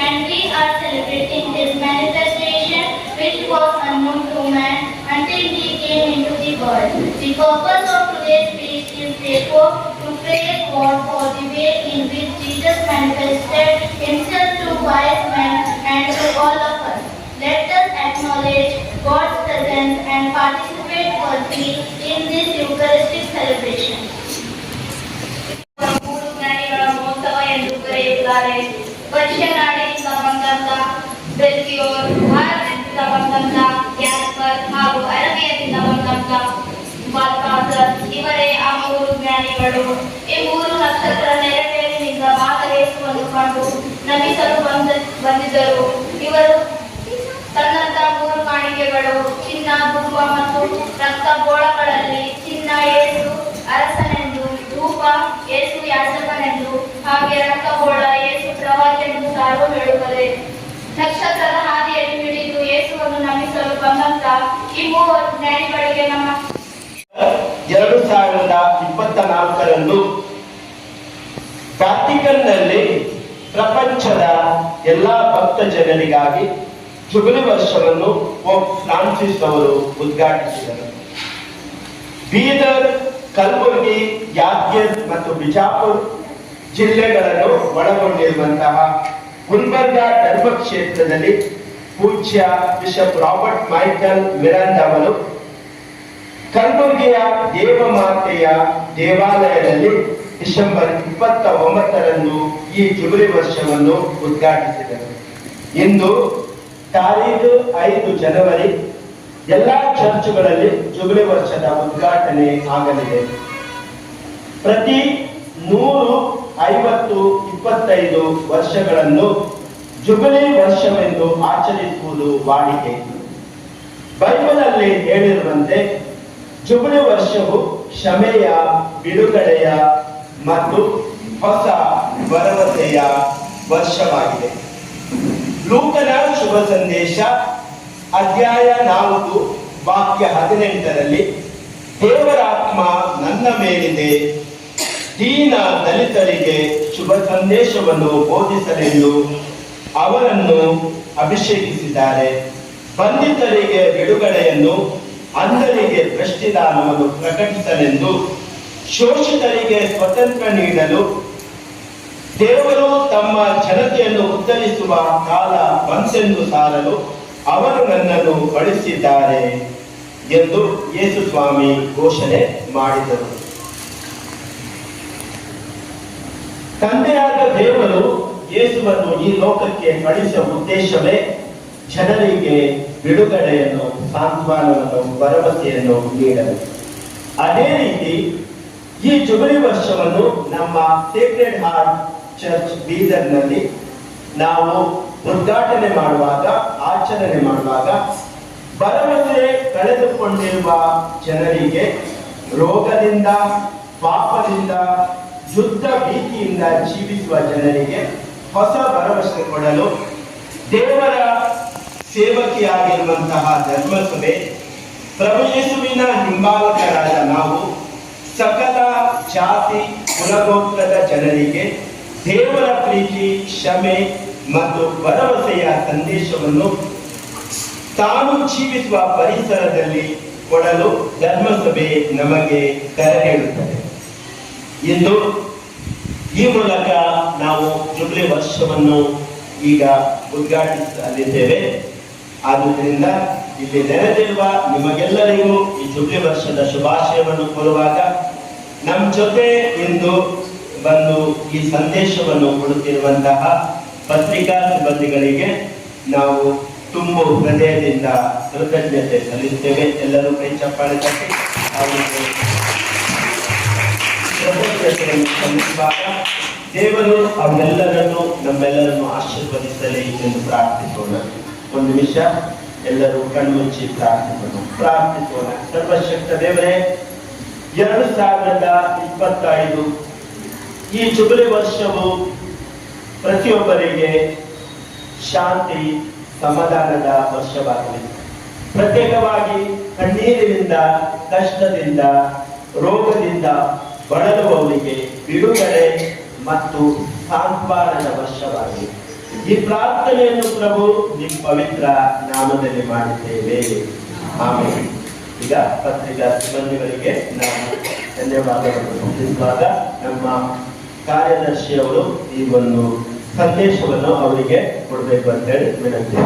And we are celebrating this manifestation which was unknown to man until he came into the world. The purpose of today's feast is therefore to praise God for the way in which Jesus manifested himself to wise men and to all of us. Let us acknowledge God's presence and participate worthily in this Eucharistic celebration. ವರ್ಷನಾಡಿನಿಂದ ಬಂದಂತ ಬೆಲ್ಕಿಯೋರ್, ಭಾರತದಿಂದ ಬಂದಂತ ಗ್ಯಾಸ್ಪರ್ ಹಾಗೂ ಅರಬಿಯದಿಂದ ಬಂದಂತ ಬಾಲ್ಕಾಸರ್ ಇವರೇ ಆ ಮೂರು ಜ್ಞಾನಿಗಳು. ಈ ಮೂರು ನಕ್ಷತ್ರ ನೆರವೇರಿನಿಂದ ಮಾತರೇಸುವನ್ನು ಕಂಡು ನಮಿಸಲು ಬಂದಿದ್ದರು. ಇವರು ತನ್ನಂತ ಮೂರು ಕಾಣಿಕೆಗಳು ಚಿನ್ನ, ಧೂಪ ಮತ್ತು ರಕ್ತ ಗೋಳಗಳಲ್ಲಿ ಚಿನ್ನ ಏಸು ಅರಸನೆಂದು, ಧೂಪ ಏಸು ಯಾಜಕನೆಂದು, ಹಾಗೆ ರಕ್ತಗೋಳ ಏಸು ಪ್ರವಾದಿಯೆಂದು ಸಾರು ಹೇಳುತ್ತದೆ. ನಕ್ಷತ್ರದ ಹಾದಿಯಲ್ಲಿ ಹಿಡಿದು ಯೇಸುವನ್ನು ನಮಿಸಲು ಬಂದಂತ ಈ ಮೂವರು ಜ್ಞಾನಿಗಳಿಗೆ ನಮ್ಮ 2024ರಂದು ವ್ಯಾಟಿಕನ್ನಲ್ಲಿ ಪ್ರಪಂಚದ ಎಲ್ಲಾ ಭಕ್ತ ಜನರಿಗಾಗಿ ಜುಬಿಲಿ ವರ್ಷವನ್ನು ಪೋಪ್ ಫ್ರಾನ್ಸಿಸ್ ಅವರು ಉದ್ಘಾಟಿಸಿದರು. ಬೀದರ್, ಕಲಬುರಗಿ, ಯಾದಗಿರಿ ಮತ್ತು ಬಿಜಾಪುರ ಜಿಲ್ಲೆಗಳನ್ನು ಒಳಗೊಂಡಿರುವಂತಹ ಗುಲ್ಬರ್ಗ ಧರ್ಮ ಕ್ಷೇತ್ರದಲ್ಲಿ ಪೂಜ್ಯ ಬಿಷಪ್ ರಾಬರ್ಟ್ ಮೈಕಲ್ ಮಿರಾಂಡ ಅವರು ಕಲಬುರಗಿಯ ದೇವಮಾತೆಯ ದೇವಾಲಯದಲ್ಲಿ ಡಿಸೆಂಬರ್ 29ರಂದು ಈ ಜುಬಿಲಿ ವರ್ಷವನ್ನು ಉದ್ಘಾಟಿಸಿದರು. ಇಂದು ತಾರೀಖು 5 ಜನವರಿ ಎಲ್ಲಾ ಚರ್ಚುಗಳಲ್ಲಿ ಜುಬಿಲಿ ವರ್ಷದ ಉದ್ಘಾಟನೆ ಆಗಲಿದೆ. ಪ್ರತಿ 100, 50, 25 ವರ್ಷಗಳನ್ನು ಜುಬಿಲಿ ವರ್ಷವೆಂದು ಆಚರಿಸುವುದು ವಾಡಿಕೆ. ಬೈಬಲ್ ಅಲ್ಲಿ ಹೇಳಿರುವಂತೆ ಜುಬಿಲಿ ವರ್ಷವು ಕ್ಷಮೆಯ, ಬಿಡುಗಡೆಯ ಮತ್ತು ಹೊಸ ಭರವಸೆಯ ವರ್ಷವಾಗಿದೆ. ಲೂಕನ ಶುಭ ಸಂದೇಶ ಅಧ್ಯಾಯ 4 ವಾಕ್ಯ 18ರಲ್ಲಿ ದೇವರಾತ್ಮ ನನ್ನ ಮೇಲಿದೆ, ದೀನ ದಲಿತರಿಗೆ ಶುಭ ಸಂದೇಶವನ್ನು ಬೋಧಿಸಲೆಂದು ಅವರನ್ನು ಅಭಿಷೇಕಿಸಿದ್ದಾರೆ, ಬಂಧಿತರಿಗೆ ಬಿಡುಗಡೆಯನ್ನು, ಅಂಧರಿಗೆ ದೃಷ್ಟಿದಾನವನ್ನು ಪ್ರಕಟಿಸಲೆಂದು ಶೋಷಿತರಿಗೆ ಸ್ವತಂತ್ರ ನೀಡಲು ದೇವರು ತಮ್ಮ ಜನತೆಯನ್ನು ಉದ್ಧರಿಸುವ ಕಾಲ ಬಂತೆಂದು ಸಾರಲು ಅವರು ನನ್ನನ್ನು ಕಳುಹಿಸಿದ್ದಾರೆ ಎಂದು ಯೇಸು ಸ್ವಾಮಿ ಘೋಷಣೆ ಮಾಡಿದರು. ತಂದೆಯಾದ ದೇವರು ಯೇಸುವನ್ನು ಈ ಲೋಕಕ್ಕೆ ಕಳಿಸುವ ಉದ್ದೇಶವೇ ಜನರಿಗೆ ಬಿಡುಗಡೆಯನ್ನು, ಸಾಂತ್ವನವನ್ನು, ಭರವಸೆಯನ್ನು ನೀಡಲು. ಅದೇ ರೀತಿ ಈ ಜುಬಿಲಿ ವರ್ಷವನ್ನು ನಮ್ಮ ಸೇಕ್ರೆಡ್ ಹಾರ್ಟ್ ಚರ್ಚ್ ಬೀದರ್ನಲ್ಲಿ ನಾವು ಉದ್ಘಾಟನೆ ಮಾಡುವಾಗ, ಆಚರಣೆ ಮಾಡುವಾಗ ಭರವಸೆ ಕಳೆದುಕೊಂಡಿರುವ ಜನರಿಗೆ, ರೋಗದಿಂದ, ಪಾಪದಿಂದ, ಯುದ್ಧ ಭೀತಿಯಿಂದ ಜೀವಿಸುವ ಜನರಿಗೆ ಹೊಸ ಭರವಸೆ ಕೊಡಲು ದೇವರ ಸೇವಕಿಯಾಗಿರುವಂತಹ ಧರ್ಮಸಭೆ, ಪ್ರಭು ಯೇಸುವಿನ ಹಿಂಬಾಲಕರಾದ ನಾವು ಸಕಲ ಜಾತಿ ಕುಲಗೋತ್ರದ ಜನರಿಗೆ ದೇವರ ಪ್ರೀತಿ, ಕ್ಷಮೆ ಮತ್ತು ಭರವಸೆಯ ಸಂದೇಶವನ್ನು ತಾನು ಜೀವಿಸುವ ಪರಿಸರದಲ್ಲಿ ಕೊಡಲು ಧರ್ಮಸಭೆ ನಮಗೆ ಕರೆ ನೀಡುತ್ತದೆ. ಇಂದು ಈ ಮೂಲಕ ನಾವು ಜುಬ್ಲಿ ವರ್ಷವನ್ನು ಈಗ ಉದ್ಘಾಟಿಸಲಿದ್ದೇವೆ. ಆದುದರಿಂದ ಇಲ್ಲಿ ನೆರೆದಿರುವ ನಿಮಗೆಲ್ಲರಿಗೂ ಈ ಜುಬ್ಲಿ ವರ್ಷದ ಶುಭಾಶಯವನ್ನು ಕೋರುವಾಗ, ನಮ್ಮ ಜೊತೆ ಇಂದು ಬಂದು ಈ ಸಂದೇಶವನ್ನು ಕೊಡುತ್ತಿರುವಂತಹ ಪತ್ರಿಕಾ ಸಿಬ್ಬಂದಿಗಳಿಗೆ ನಾವು ತುಂಬ ಹೃದಯದಿಂದ ಕೃತಜ್ಞತೆ ಸಲ್ಲಿಸುತ್ತೇವೆ. ಎಲ್ಲರೂ ಕೈ ಚಪ್ಪಾಳೆ ತಟ್ಟಿ ಅವರಿಗೆ ಕೃತಜ್ಞತೆಯನ್ನು ಸಲ್ಲಿಸುವಾಗ ದೇವರು ಅವರೆಲ್ಲರನ್ನು, ನಮ್ಮೆಲ್ಲರನ್ನು ಆಶೀರ್ವದಿಸಲಿ ಎಂದು ಪ್ರಾರ್ಥಿಸೋಣ. ಒಂದು ನಿಮಿಷ ಎಲ್ಲರೂ ಕಣ್ಮುಚ್ಚಿ ಪ್ರಾರ್ಥಿಸೋಣ. ಸರ್ವಶಕ್ತ ದೇವರೇ, 2025 ಈ ಜುಬಿಲಿ ವರ್ಷವು ಪ್ರತಿಯೊಬ್ಬರಿಗೆ ಶಾಂತಿ, ಸಮಾಧಾನದ ವರ್ಷವಾಗಲಿ. ಪ್ರತ್ಯೇಕವಾಗಿ ಕಣ್ಣೀರಿನಿಂದ, ಕಷ್ಟದಿಂದ, ರೋಗದಿಂದ ಬಳಲುವವರಿಗೆ ಬಿಡುಗಡೆ ಮತ್ತು ಸಾಂತ್ವನದ ವರ್ಷವಾಗಲಿ. ಈ ಪ್ರಾರ್ಥನೆಯನ್ನು ಪ್ರಭು ನಿಮ್ಮ ಪವಿತ್ರ ನಾಮದಲ್ಲಿ ಮಾಡಿದ್ದೇವೆ. ಆಮೇಲೆ ಈಗ ಪತ್ರಿಕಾ ಸಿಬ್ಬಂದಿಗಳಿಗೆ ನಾವು ಧನ್ಯವಾದಗಳನ್ನು ಸಲ್ಲಿಸುವಾಗ ನಮ್ಮ ಕಾರ್ಯದರ್ಶಿಯವರು ಈ ಒಂದು ಸಂದೇಶವನ್ನು ಅವರಿಗೆ ಕೊಡಬೇಕು ಅಂತೇಳಿ ವಿನಂತಿ.